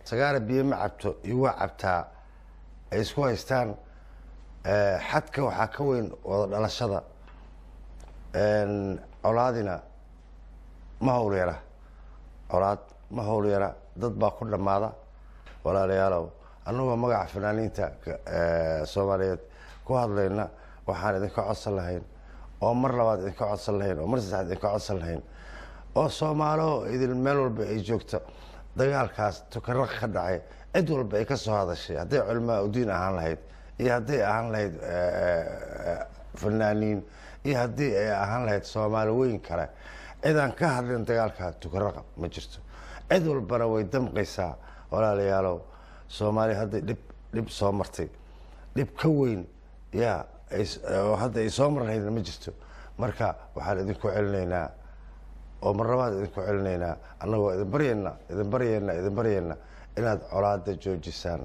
sagaara biyo ma cabto iyo waa cabtaa ay isku haystaan xadka waxaa ka weyn wada dhalashada colaadina ma hawl yara colaad ma hawl yara dad baa ku dhammaada walaalayaalow annagoo magaca fanaaniinta soomaaliyeed ku hadlayna waxaan idinka codsan lahayn oo mar labaad idinka codsan lahayn oo mar saddexaad idinka codsan lahayn oo soomaalo idin meel walba ay joogto dagaalkaas tukaraq ka dhacay cid walba ay ka soo hadashay hadday culamaa udiin ahaan lahayd iyo hadday ahaan lahayd fanaaniin iyo haddii ay ahaan lahayd soomaali weyn kale cidaan ka hadlin dagaalka tukaraqa ma jirto cid walbana way damqaysaa walaalayaalow soomaali hadday dhib soo martay dhib ka weyn yaa hadda ay soo mar lahaydna ma jirto marka waxaan idinku celinaynaa oo mar labaad idinku celinaynaa annagoo idin baryayna inaad colaada joojisaan